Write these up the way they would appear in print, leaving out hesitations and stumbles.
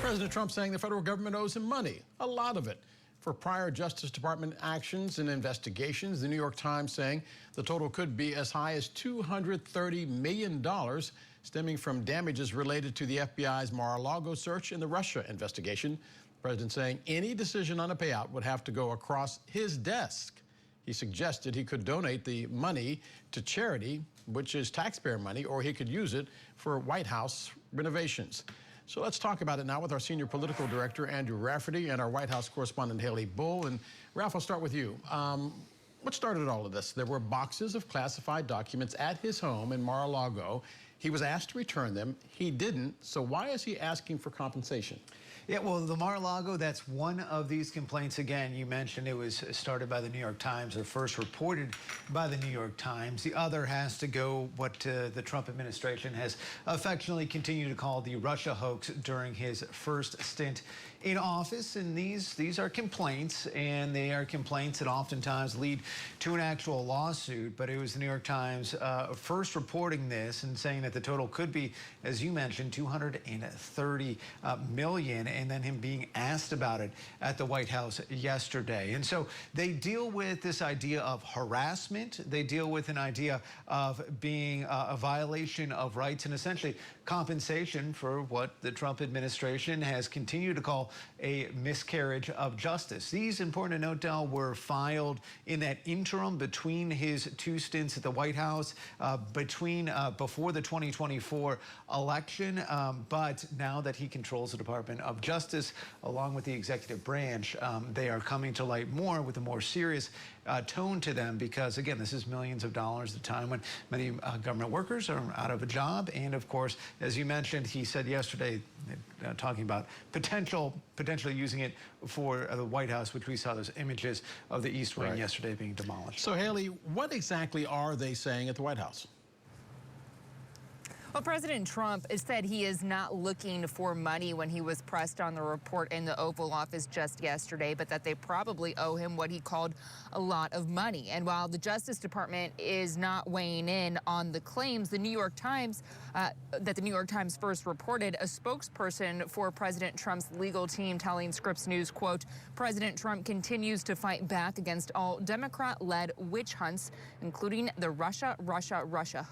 President Trump saying the federal government owes him money, a lot of it, for prior Justice Department actions and investigations. The New York Times saying the total could be as high as $230 million, stemming from damages related to the FBI's Mar-a-Lago search and the Russia investigation. The president saying any decision on a payout would have to go across his desk. He suggested he could donate the money to charity, which is taxpayer money, or he could use it for White House renovations. So let's talk about it now with our senior political director, Andrew Rafferty, and our White House correspondent, Haley Bull. And Ralph, I'll start with you. What started all of this? There were boxes of classified documents at his home in Mar-a-Lago. He was asked to return them. He didn't. So why is he asking for compensation? Yeah, well, the Mar-a-Lago, that's one of these complaints. Again, you mentioned it was started by the New York Times, or first reported by the New York Times. The other has to go what the Trump administration has affectionately continued to call the Russia hoax during his first stint in office. And these are complaints, and they are complaints that oftentimes lead to an actual lawsuit. But it was the New York Times first reporting this and saying that the total could be, as you mentioned, $230 million. And then him being asked about it at the White House yesterday. And so they deal with this idea of harassment. They deal with an idea of being a violation of rights and essentially compensation for what the Trump administration has continued to call a miscarriage of justice. These, important to note, Del, were filed in that interim between his two stints at the White House, before the 2024 election. But now that he controls the Department of Justice, along with the executive branch, they are coming to light more with a more serious tone to them, because again, this is millions of dollars at a time when many government workers are out of a job. And of course, as you mentioned, he said yesterday, talking about potentially using it for the White House, which we saw those images of the East Wing yesterday being demolished. So Haley, what exactly are they saying at the White House? Well, President Trump has said he is not looking for money when he was pressed on the report in the Oval Office just yesterday, but that they probably owe him what he called a lot of money. And while the Justice Department is not weighing in on the claims, the New York Times, first reported, a spokesperson for President Trump's legal team telling Scripps News, quote, President Trump continues to fight back against all Democrat-led witch hunts, including the Russia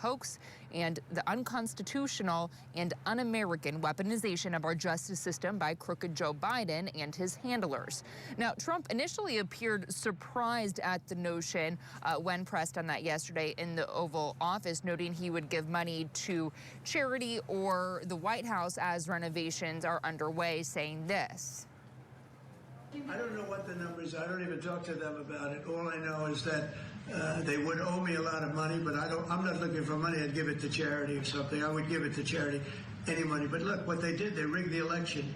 hoax and the unconstitutional and un-American weaponization of our justice system by crooked Joe Biden and his handlers. Now, Trump initially appeared surprised at the notion when pressed on that yesterday in the Oval Office, noting he would give money to charity or the White House as renovations are underway, saying this. I don't know what the numbers are. I don't even talk to them about it. All I know is that they would owe me a lot of money, but I'm not looking for money. I'd give it to charity or something. I would give it to charity, any money. But look, what they did, they rigged the election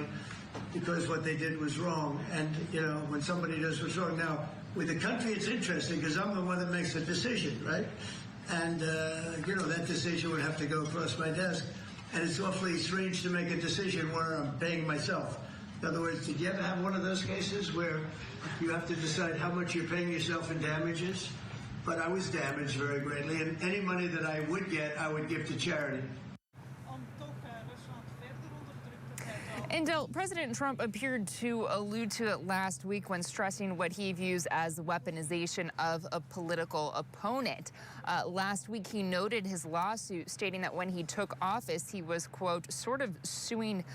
because what they did was wrong. And, you know, when somebody does what's wrong. Now, with the country, it's interesting because I'm the one that makes the decision, right? And, you know, that decision would have to go across my desk. And it's awfully strange to make a decision where I'm paying myself. In other words, did you ever have one of those cases where you have to decide how much you're paying yourself in damages? But I was damaged very greatly, and any money that I would get, I would give to charity. And President Trump appeared to allude to it last week when stressing what he views as weaponization of a political opponent. Last week, he noted his lawsuit, stating that when he took office, he was, quote, sort of suing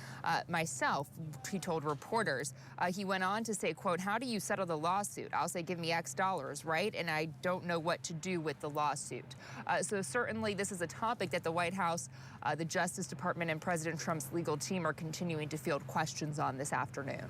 myself, he told reporters. He went on to say, quote, how do you settle the lawsuit? I'll say, give me X dollars, right? And I don't know what to do with the lawsuit. So certainly this is a topic that the White House, the Justice Department, and President Trump's legal team are continuing to field questions on this afternoon.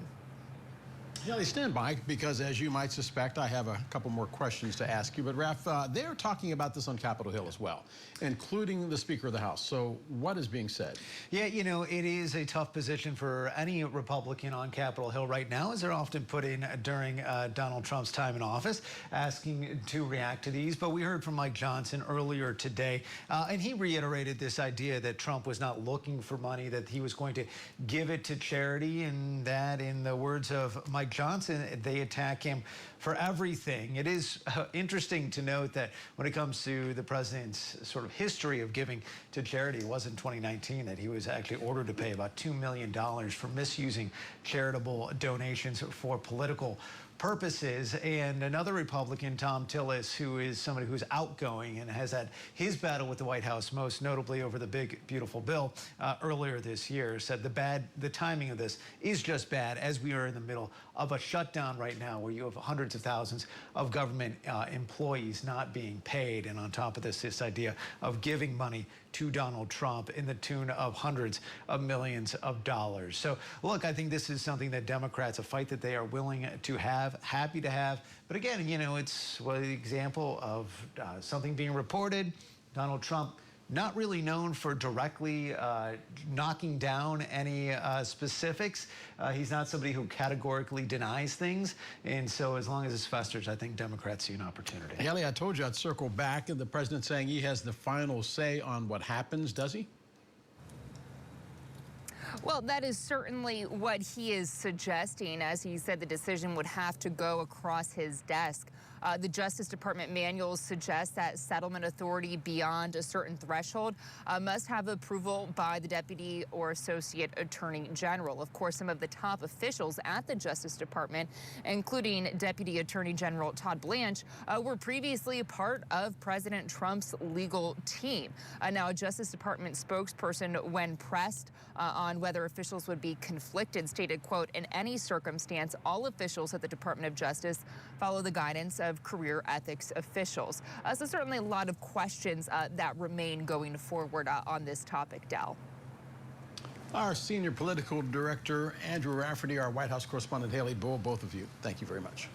Haley, stand by, because as you might suspect, I have a couple more questions to ask you. But Raph, they're talking about this on Capitol Hill as well, including the Speaker of the House. So what is being said? Yeah, you know, it is a tough position for any Republican on Capitol Hill right now, as they're often put in during Donald Trump's time in office, asking to react to these. But we heard from Mike Johnson earlier today, and he reiterated this idea that Trump was not looking for money, that he was going to give it to charity, and that, in the words of Mike Johnson. They attack him for everything. It is interesting to note that when it comes to the president's sort of history of giving to charity, it was in 2019 that he was actually ordered to pay about $2 million for misusing charitable donations for political purposes. And another Republican, Tom Tillis, who is somebody who's outgoing and has had his battle with the White House, most notably over the big, beautiful bill earlier this year, said the timing of this is just bad, as we are in the middle of a shutdown right now where you have hundreds of thousands of government employees not being paid. And on top of this idea of giving money to Donald Trump in the tune of hundreds of millions of dollars. So, look, I think this is something that Democrats, a fight that they are willing to have, happy to have. But again, you know, it's an example of something being reported. Donald Trump not really known for directly knocking down any specifics. He's not somebody who categorically denies things. And so as long as this festers, I think Democrats see an opportunity. Haley, I told you I'd circle back, and the president saying he has the final say on what happens, does he? Well, that is certainly what he is suggesting. As he said, the decision would have to go across his desk. The Justice Department manuals suggest that settlement authority beyond a certain threshold must have approval by the Deputy or Associate Attorney General. Of course, some of the top officials at the Justice Department, including Deputy Attorney General Todd Blanche, were previously a part of President Trump's legal team. Now, a Justice Department spokesperson, when pressed on whether officials would be conflicted, stated, quote, "In any circumstance, all officials at the Department of Justice follow the guidance of career ethics officials." So certainly a lot of questions that remain going forward on this topic, Dell. Our senior political director, Andrew Rafferty, our White House correspondent, Haley Bull, both of you, thank you very much.